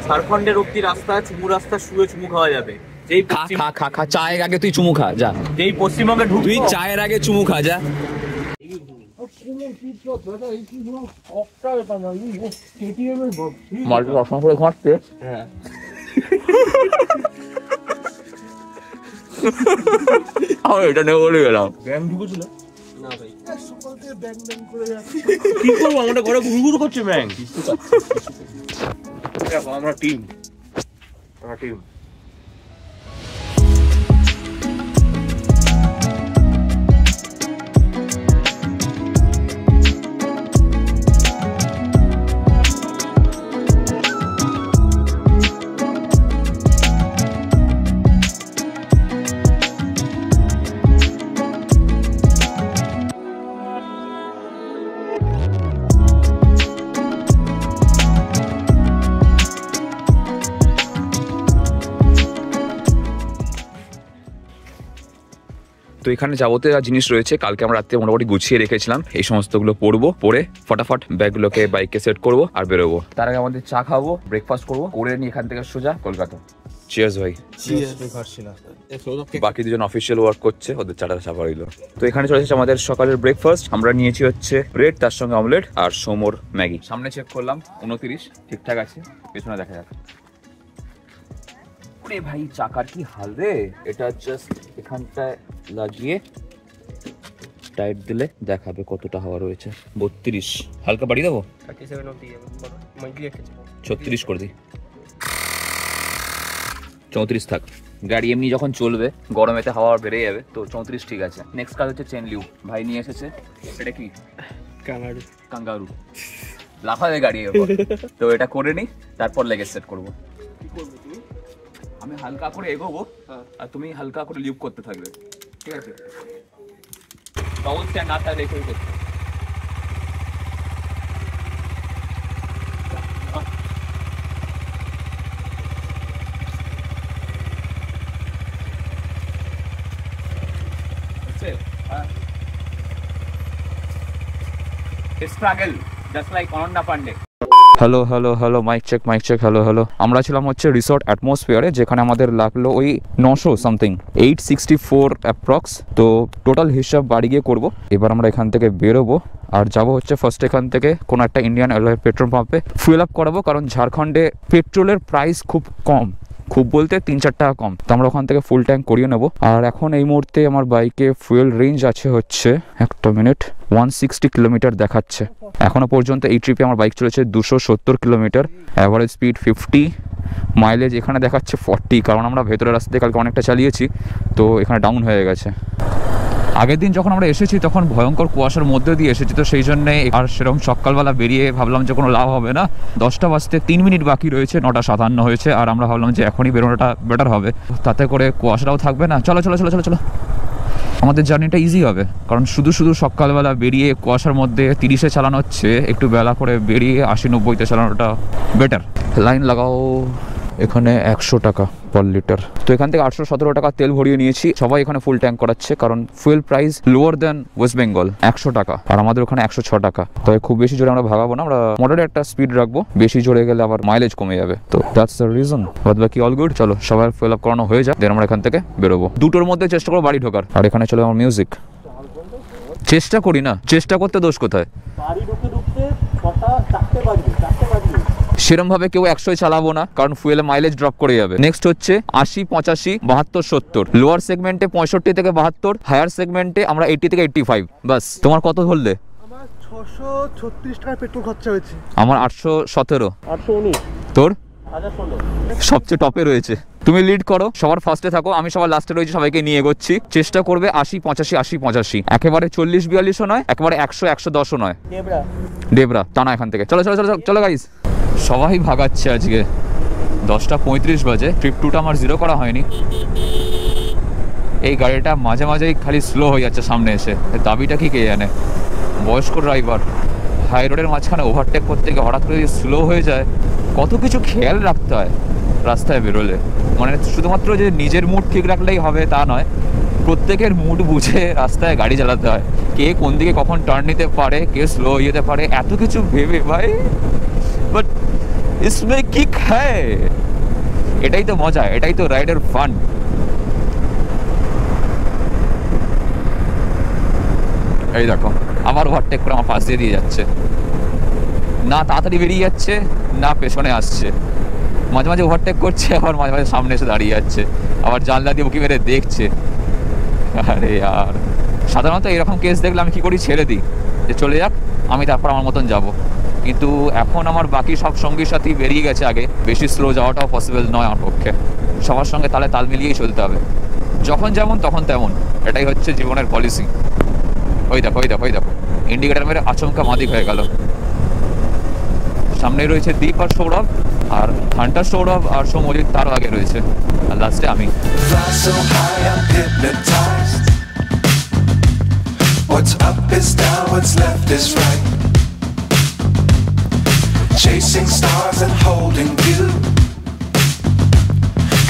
ঝাড়খণ্ডের অব্দি রাস্তা, চুমু রাস্তা, শুয়ে চুমু খাওয়া যাবে। যেই খা চায়ের আগে তুই চুমু খা যা। যেই পশ্চিমবঙ্গে ঢুকবি তুই চায়ের আগে চুমু খা যা। মালটা রসনা করে ঘাঁটতে। হ্যাঁ আমি এটা নেবো বলে গেলাম। ব্যাং ঢুকেছিল না ভাই, ব্যাং ব্যাং করে যাচ্ছে। কি করবো, আমাদের ঘরে ঘুরঘুর করছে ব্যাং। দেখো আমরা টিম। তো এখানে যাবতীয় যা জিনিস রয়েছে কালকে আমরা রাত্রে মোটামুটি গুছিয়ে রেখেছিলাম, এই সমস্তগুলো পরে ফটাফট ব্যাগগুলোকে বাইকে সেট করবো আর বেরোবো। তার আগে আমাদের চা খাবো, ব্রেকফাস্ট করবো, করে নিয়ে এখান থেকে সোজা কলকাতা। চিয়ার্স ভাই। বাকি দুজন অফিসিয়াল ওয়ার্ক করছে, ওদের চাটা চাপা রইলো। তো এখানে চলে এসেছে আমাদের সকালের ব্রেকফাস্ট। আমরা নিয়েছি হচ্ছে ব্রেড, তার সঙ্গে অমলেট আর সোমোর ম্যাগি। সামনে চেক করলাম 29 ঠিকঠাক আছে, পেছনে দেখা যাক। ওরে ভাই চাকার কি হাল রে, এটা জাস্ট এখানটায় লাগিয়ে টাইট দিলে দেখাবে কতটা হাওয়া রয়েছে। 32 হালকা বাড়িয়ে দেবো, 36 করে দিই, 34 থাক। গাড়ি এমনি যখন চলবে গরমেতে হাওয়া বেড়ে যাবে, তো 34 ঠিক আছে। নেক্সট কাজ হচ্ছে চেন লিউ, ভাই নিয়ে এসেছে। এটা কি কাঙ্গারু লাফাবে গাড়ি, তো এটা করে নিই, তারপর লেগে সেট করবো। আমি হালকা করে এগোবো আর তুমি হালকা করে লিভ করতে থাকবে, ঠিক আছে? ডবল স্ট্যান্ড না তাহলে রেখেই করতে। Struggle just like Ananda Pandey. Hello mic check. Hello আমরা ছিলাম হচ্ছে রিসোর্ট অ্যাটমসফিয়ারে, যেখানে আমাদের লাগলো ওই 900 সামথিং, 864 অ্যাপ্রক্স। তো টোটাল হিসাব বাড়ি গিয়ে করবো। এবার আমরা এখান থেকে বেরোবো আর যাবো হচ্ছে ফার্স্ট এখান থেকে কোনো একটা ইন্ডিয়ান অয়েলের পেট্রোল পাম্পে ফুয়েল আপ করাবো, কারণ ঝাড়খণ্ডে পেট্রোলের প্রাইস খুব কম, খুব বলতে 3-4 টাকা কম। তো আমরা ওখান থেকে ফুল ট্যাঙ্ক করিয়ে নেবো। আর এখন এই মুহূর্তে আমার বাইকে ফুয়েল রেঞ্জ আছে হচ্ছে 160 কিলোমিটার দেখাচ্ছে। এখনো পর্যন্ত এই ট্রিপে আমার বাইক চলেছে 270 কিলোমিটার, অ্যাভারেজ স্পিড 50, মাইলেজ এখানে দেখাচ্ছে 40, কারণ আমরা ভেতরের রাস্তাতে কালকে অনেকটা চালিয়েছি, তো এখানে ডাউন হয়ে গেছে। আগের দিন যখন আমরা এসেছি তখন ভয়ঙ্কর কুয়াশার মধ্যে দিয়ে এসেছি, তো সেই জন্যে আর সেরকম সকালবেলা বেরিয়ে ভাবলাম যে কোনো লাভ হবে না। 10টা বাজতে 3 মিনিট বাকি রয়েছে, 9:57 হয়েছে, আর আমরা ভাবলাম যে এখনই বেরোনোটা বেটার হবে, তাতে করে কুয়াশাটাও থাকবে না। চলো আমাদের জার্নিটা ইজি হবে, কারণ শুধু সকালবেলা বেরিয়ে কুয়াশার মধ্যে 30-এ চালানো হচ্ছে, একটু বেলা করে বেরিয়ে 80-90-তে চালানোটা বেটার। লাইন লাগাও, এখানে 100 টাকা পার লিটার। তো এখান থেকে 817 টাকা তেল ভরিয়ে নিয়েছি। সবাই এখানে ফুল ট্যাঙ্ক করাচ্ছে, কারণ ফুয়েল প্রাইস লোয়ার দেন ওয়েস্ট বেঙ্গল, 100 টাকা, আর আমাদের ওখানে 106 টাকা। তবে খুব বেশি জোরে আমরা ভাগাবো না, আমরা মডারেট একটা স্পিড রাখবো, বেশি জোরে গেলে আবার মাইলেজ কমে যাবে। তো দ্যাটস দ্য রিজন। বাদ বাকি অল গুড। চলো সবার ফুয়েল আপ করানো হয়ে যায়, দেন আমরা এখান থেকে বেরোবো। 2টোর মধ্যে চেষ্টা করবো বাড়ি ঢোকার। আর এখানে চলে আমার মিউজিক। চেষ্টা করি না, চেষ্টা করতে দোষ কোথায়? সেরকম ভাবে কেউ 100 চালাবো না, কারণ ফুয়েলে মাইলেজ ড্রপ করে যাবে। নেক্সট হচ্ছে 80, 85, 72, 70। লোয়ার সেগমেন্টে 65 থেকে 72, হায়ার সেগমেন্টে আমরা 80 থেকে 85। বাস। তোমার কত ধরলে? আমার 636 টাকা পেট্রোল খরচা হয়েছে। আমার 817। 819। তোর? 1016। সবচেয়ে টপে রয়েছে। তুমি লিড করো, সবার ফার্স্টে থাকো, আমি সবার লাস্টে রয়েছি, সবাইকে নিয়ে এগোচ্ছি। চেষ্টা করবে 80, 85, 80, 85, একেবারে 40-42 নয়, একেবারে 100, 110 নয়। ডেবরা টানা এখান থেকে। চলো গাইস। সবাই ভাগাচ্ছে আজকে। 10:35 বাজে। ট্রিপ 2টা আমার 0 করা হয়নি। এই গাড়িটা মাঝে মাঝেই খালি স্লো হয়ে যাচ্ছে সামনে এসে, দাবিটা কি কে জানে। বয়স্ক ড্রাইভার হাই রোডের মাঝখানে ওভারটেক করতে গিয়ে হঠাৎ করে স্লো হয়ে যায়, কত কিছু খেয়াল রাখতে হয় রাস্তায় বেরোলে। মানে শুধুমাত্র যে নিজের মুড ঠিক রাখলেই হবে তা নয়, প্রত্যেকের মুড বুঝে রাস্তায় গাড়ি চালাতে হয়। কে কোন দিকে কখন টার্ন নিতে পারে, কে স্লো হয়ে যেতে পারে, এত কিছু ভেবে ভাই। বাট इसमें किक है। এটাই তো মজা, এটাই তো রাইডের ফান। এই দেখো আবার ওভারটেক করে আমার পাশ দিয়ে যাচ্ছে, না তাড়াতাড়ি বেরিয়ে যাচ্ছে না পেছনে আসছে, মাঝে মাঝে ওভারটেক করছে আবার মাঝে মাঝে সামনে এসে দাঁড়িয়ে যাচ্ছে, আবার জানলা দিয়ে উকি মেরে দেখছে। আরে আর সাধারণত এরকম কেস দেখলে আমি কি করি, ছেড়ে দিই যে চলে যাক, আমি তারপর আমার মতন যাব। কিন্তু এখন আমার বাকি সব সঙ্গীর সাথেই বেরিয়ে গেছে আগে, বেশি স্লো যাওয়াটাও পসিবল নয় আমার পক্ষে। সবার সঙ্গে তাহলে তাল মিলিয়েই চলতে হবে, যখন যেমন তখন তেমন, এটাই হচ্ছে জীবনের পলিসি। ওই দেখো ওই দেখো ওই দেখো ইন্ডিকেটার মেরে আচমকা মাদিক হয়ে গেল। সামনে রয়েছে দীপ আর সৌরভ, আর হান্টার সৌরভ আর সৌমজিৎ তারও আগে রয়েছে, আর লাস্টে আমি। What's up is down, what's left is right. Chasing stars and holding you.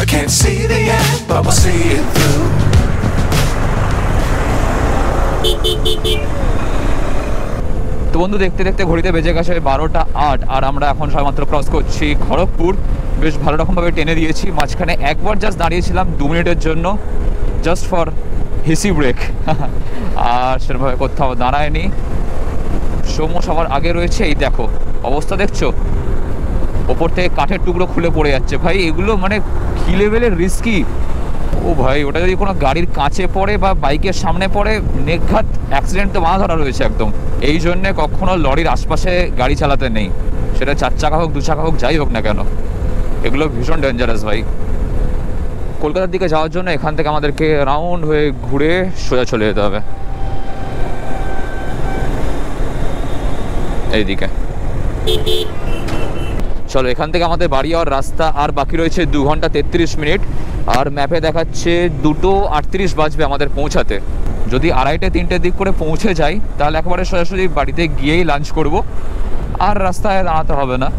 I can't see the end, but we'll see it through. তো বন্ধু দেখতে দেখতে ঘড়িতে বেজে গেছে 12টা 8, আর আমরা এখন সবেমাত্র ক্রস করছি খড়গপুর। বেশ ভালো রকমভাবে টেনে দিয়েছি, মাঝখানে একবার জাস্ট দাঁড়িয়েছিলাম 2 মিনিটের জন্য, জাস্ট ফর হিসি ব্রেক, আর সেরকমভাবে কোথাও দাঁড়ায়নি। সৌম্য সবার আগে রয়েছে, এই দেখো অবস্থা দেখছো, ওপর থেকে কাঠের টুকরো খুলে পড়ে যাচ্ছে। ভাই এগুলো মানে কি লেভেলের রিস্কি। ও ভাই ওটা যদি কোনো গাড়ির কাঁচে পড়ে বা বাইকের সামনে পড়ে, নির্ঘাত অ্যাক্সিডেন্ট তো বাঁধা ধরা রয়েছে একদম। এই জন্যে কখনো লরির আশপাশে গাড়ি চালাতে নেই, সেটা 4 চাকা হোক 2 চাকা হোক যাই হোক না কেন, এগুলো ভীষণ ডেঞ্জারাস ভাই। কলকাতার দিকে যাওয়ার জন্য এখান থেকে আমাদেরকে রাউন্ড হয়ে ঘুরে সোজা চলে যেতে হবে এইদিকে। চলো এখান থেকে আমাদের বাড়ি যাওয়ার রাস্তা আর বাকি রয়েছে 2 ঘন্টা 33 মিনিট, আর ম্যাপে দেখাচ্ছে 2:38 বাজবে আমাদের পৌঁছাতে। যদি 2:30 3টের দিক করে পৌঁছে যাই তাহলে একেবারে সোজাসুজি বাড়িতে গিয়েই লাঞ্চ করব, আর রাস্তায় দাঁড়াতে হবে না।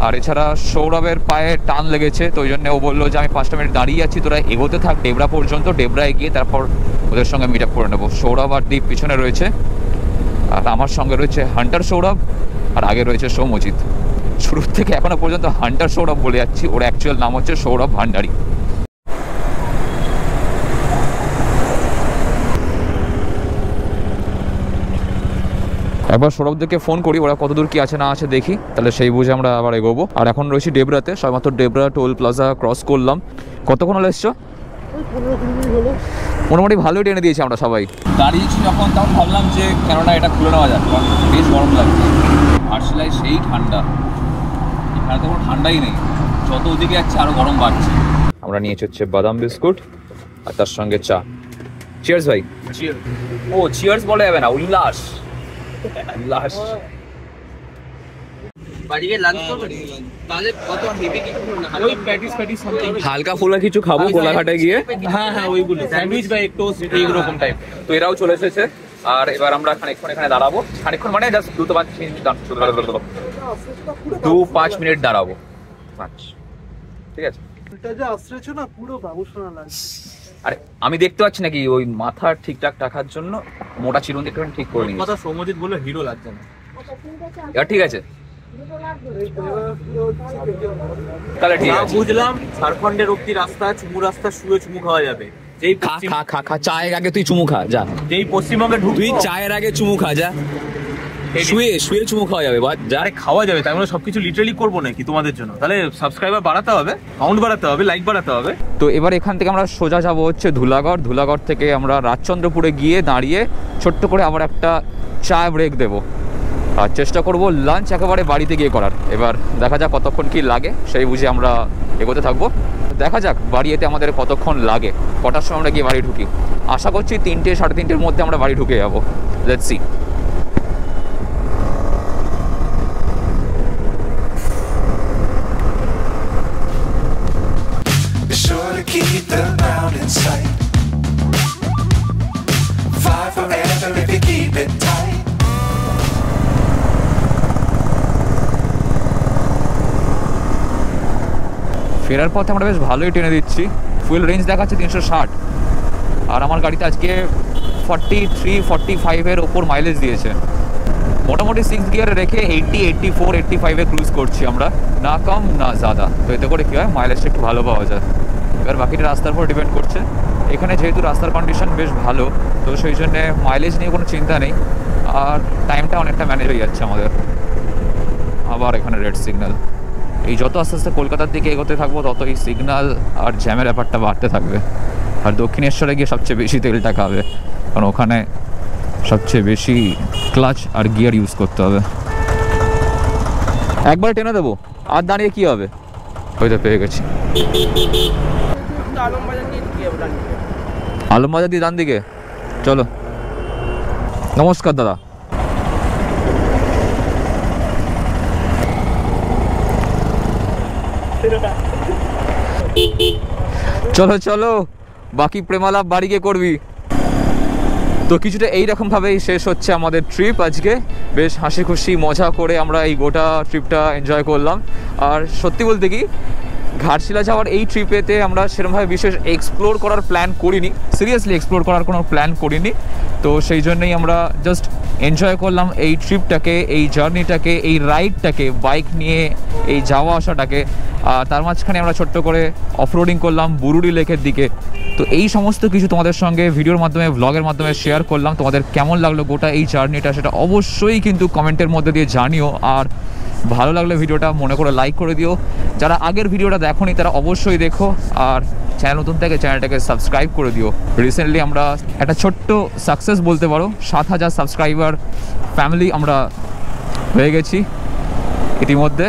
আর এছাড়া সৌরভের পায়ে টান লেগেছে, তো ওই জন্য ও বললো যে আমি 5টা মিনিট দাঁড়িয়ে আছি, তোরা এগোতে থাক ডেবরা পর্যন্ত, ডেবরায় গিয়ে তারপর ওদের সঙ্গে মিট আপ করে নেবো। সৌরভ আর দীপ পিছনে রয়েছে, আর আমার সঙ্গে রয়েছে হান্টার সৌরভ, আর আগে রয়েছে সৌমজিৎ। শুরু থেকে এখনো পর্যন্ত হান্টার সৌরভ বলে যাচ্ছি, ওর অ্যাকচুয়াল নাম হচ্ছে সৌরভ ভান্ডারী। একবার সৌরভদেরকে ফোন করি, ওরা কত দূর কি আছে না আছে দেখি, তাহলে সেই বুঝে আমরা আবার এগোবো। আর এখন রয়েছি ডেবরাতে, সবেমাত্র ডেবরা টোল প্লাজা ক্রস করলাম। কতক্ষণ হলো এসছো? মোটামুটি ভালোই টেনে দিয়েছি আমরা সবাই। দাঁড়িয়েছি যখন তখন ভাবলাম যে কেননা এটা খুলে নেওয়া যাক, কারণ বেশ গরম লাগছে। আর সেলাই সেই ঠান্ডা, এখানে তো কোনো ঠান্ডাই নেই, যত ওদিকে যাচ্ছে আরও গরম বাড়ছে। আমরা নিয়েছি হচ্ছে বাদাম বিস্কুট আর তার সঙ্গে চা। চিয়ার্স ভাই। ও চিয়ার্স বলা যাবে না, উল্লাস উল্লাস। হালকা ফুলকা কিছু খাবো কোলাঘাটে গিয়ে। হ্যাঁ হ্যাঁ ওইগুলো স্যান্ডউইচ বা একটু এইরকম টাইপ। তো এরাও চলে এসেছে, আর এবার আমরা খানিকক্ষণ এখানে দাঁড়াবো। খানিকক্ষণ মানে জাস্ট 2-5 মিনিট দাঁড়াবো। ঠিক আছে। আরে আমি দেখতে পাচ্ছি নাকি ওই মাথার ঠিকঠাক রাখার জন্য মোটা চিরুন একটু ঠিক করে নিই। কথা সৌমজিৎ বললো হিরো লাগছে না, এবার ঠিক আছে তাহলে ঠিক আছে। বুঝলাম ঝাড়খণ্ডের অব্দি রাস্তা চুমু রাস্তা, শুয়ে চুমু খাওয়া যাবে। যেই খা চায়ের আগে তুই চুমু খা যা, যেই পশ্চিমবঙ্গে তুই চায়ের আগে চুমু খা যা, শুয়ে শুয়ে চুমু খাওয়া যাবে বা যা খাওয়া যাবে। তাই আমরা সবকিছু লিটারালি করবো নাকি তোমাদের জন্য? তাহলে সাবস্ক্রাইবার বাড়াতে হবে, সাউন্ড বাড়াতে হবে, লাইক বাড়াতে হবে। তো এবার এখান থেকে আমরা সোজা যাবো হচ্ছে ধুলাগড়। ধুলাগড় থেকে আমরা রাজচন্দ্রপুরে গিয়ে দাঁড়িয়ে ছোট্ট করে আবার একটা চা ব্রেক দেবো, আর চেষ্টা করব লাঞ্চ একেবারে বাড়িতে গিয়ে করার। এবার দেখা যাক কতক্ষণ কি লাগে, সেই বুঝে আমরা এগোতে থাকবো। দেখা যাক বাড়ি যেতে আমাদের কতক্ষণ লাগে, কটার সময় আমরা গিয়ে বাড়ি ঢুকি। আশা করছি 3টে 3:30-র মধ্যে আমরা বাড়ি ঢুকে যাবো। Let's see. Keep the ground in sight. Fly forever if you keep it tight. ফেরার পথে আমরা বেশ ভালোই টেনে দিচ্ছি। ফুয়েল রেঞ্জ দেখাচ্ছে 360, আর আমার গাড়িতে আজকে 43-45-এর ওপর মাইলেজ দিয়েছে। মোটামুটি 6 গিয়ারে রেখে 80, 84, 85-এ ক্রুজ করছি আমরা, না কম না ज़्यादा। তো এতে করে কী হয়, মাইলেজটা একটু ভালো পাওয়া যায়। এবার বাকিটা রাস্তার উপর ডিপেন্ড করছে। এখানে যেহেতু রাস্তার কন্ডিশন বেশ ভালো, তো সেই জন্যে মাইলেজ নিয়ে কোনো চিন্তা নেই, আর টাইমটা অনেকটা ম্যানেজ হয়ে যাচ্ছে আমাদের। আবার এখানে রেড সিগন্যাল। এই যত আস্তে আস্তে কলকাতার দিকে এগোতে থাকবো, তত এই সিগন্যাল আর জ্যামের ব্যাপারটা বাড়তে থাকবে। আর দক্ষিণেশ্বরে গিয়ে সবচেয়ে বেশি তেলটা খাবে, কারণ ওখানে সবচেয়ে বেশি ক্লাচ আর গিয়ার ইউজ করতে হবে। একবার টেনে দেবো, আর দাঁড়িয়ে কী হবে? হয়তো পেয়ে গেছি। আলমবাজার দিয়ে ডান দিকে চলো। নমস্কার দাদা। চলো চলো, বাকি প্রেমালাপ বাড়ি গিয়ে করবি। তো কিছুটা এইরকমভাবেই শেষ হচ্ছে আমাদের ট্রিপ আজকে। বেশ হাসি খুশি মজা করে আমরা এই গোটা ট্রিপটা এনজয় করলাম। আর সত্যি বলতে কি, ঘাটশিলা যাওয়ার এই ট্রিপেতে আমরা সেরকমভাবে বিশেষ এক্সপ্লোর করার প্ল্যান করিনি, সিরিয়াসলি এক্সপ্লোর করার কোনো প্ল্যান করিনি। তো সেই জন্যই আমরা জাস্ট এনজয় করলাম এই ট্রিপটাকে, এই জার্নিটাকে, এই রাইডটাকে, বাইক নিয়ে এই যাওয়া আসাটাকে। আর তার মাঝখানে আমরা ছোট্ট করে অফরোডিং করলাম বুরুডি লেকের দিকে। তো এই সমস্ত কিছু তোমাদের সঙ্গে ভিডিওর মাধ্যমে, ভ্লগের মাধ্যমে শেয়ার করলাম। তোমাদের কেমন লাগলো গোটা এই জার্নিটা, সেটা অবশ্যই কিন্তু কমেন্টের মধ্যে দিয়ে জানিও। আর ভালো লাগলে ভিডিওটা মনে করে লাইক করে দিও। যারা আগের ভিডিওটা দেখোনি তারা অবশ্যই দেখো, আর চ্যানেল নতুন থেকে চ্যানেলটাকে সাবস্ক্রাইব করে দিও। রিসেন্টলি আমরা একটা ছোট্ট সাকসেস বলতে পারো, 7,000 সাবস্ক্রাইবার ফ্যামিলি আমরা হয়ে গেছি ইতিমধ্যে।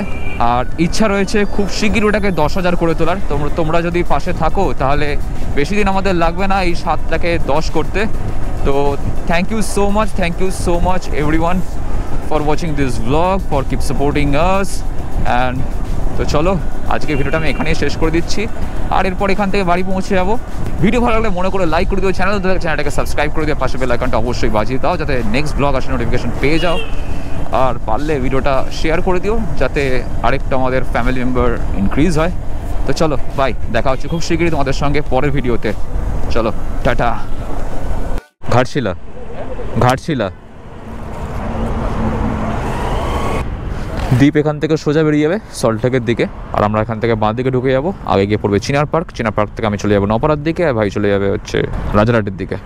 আর ইচ্ছা রয়েছে খুব শিগগির ওটাকে 10,000 করে তোলার। তোমরা যদি পাশে থাকো তাহলে বেশি দিন আমাদের লাগবে না এই 7টাকে 10 করতে। তো thank you so much everyone for watching this vlog, for keep supporting us, and তো চলো আজকে ভিডিওটা আমি এখানেই শেষ করে দিচ্ছি। আর এরপর এখান থেকে বাড়ি পৌঁছে যাবো। ভিডিও ভালো লাগলে মনে করে লাইক করে দিও, চ্যানেলটাকে সাবস্ক্রাইব করে দিও, পাশে বেল আইকনটা অবশ্যই বাজিয়ে দাও যাতে নেক্সট ব্লগ আসলে নোটিফিকেশন পেয়ে যাও। আর পারলে ভিডিওটা শেয়ার করে দিও যাতে আরেকটা আমাদের ফ্যামিলি মেম্বার ইনক্রিজ হয়। তো চলো বাই, দেখা হচ্ছে খুব শীঘ্রই তোমাদের সঙ্গে পরের ভিডিওতে। চলো টাটা। ঘাটশিলা দ্বীপ এখান থেকে সোজা বেরিয়ে যাবে সল্টলেকের দিকে, আর আমরা এখান থেকে বাঁ দিকে ঢুকে যাবো। আগে গিয়ে পড়বে চিনার পার্ক থেকে আমি চলে যাবো নপাড়ার দিকে, আর ভাই চলে যাবে হচ্ছে রাজারহাটের দিকে।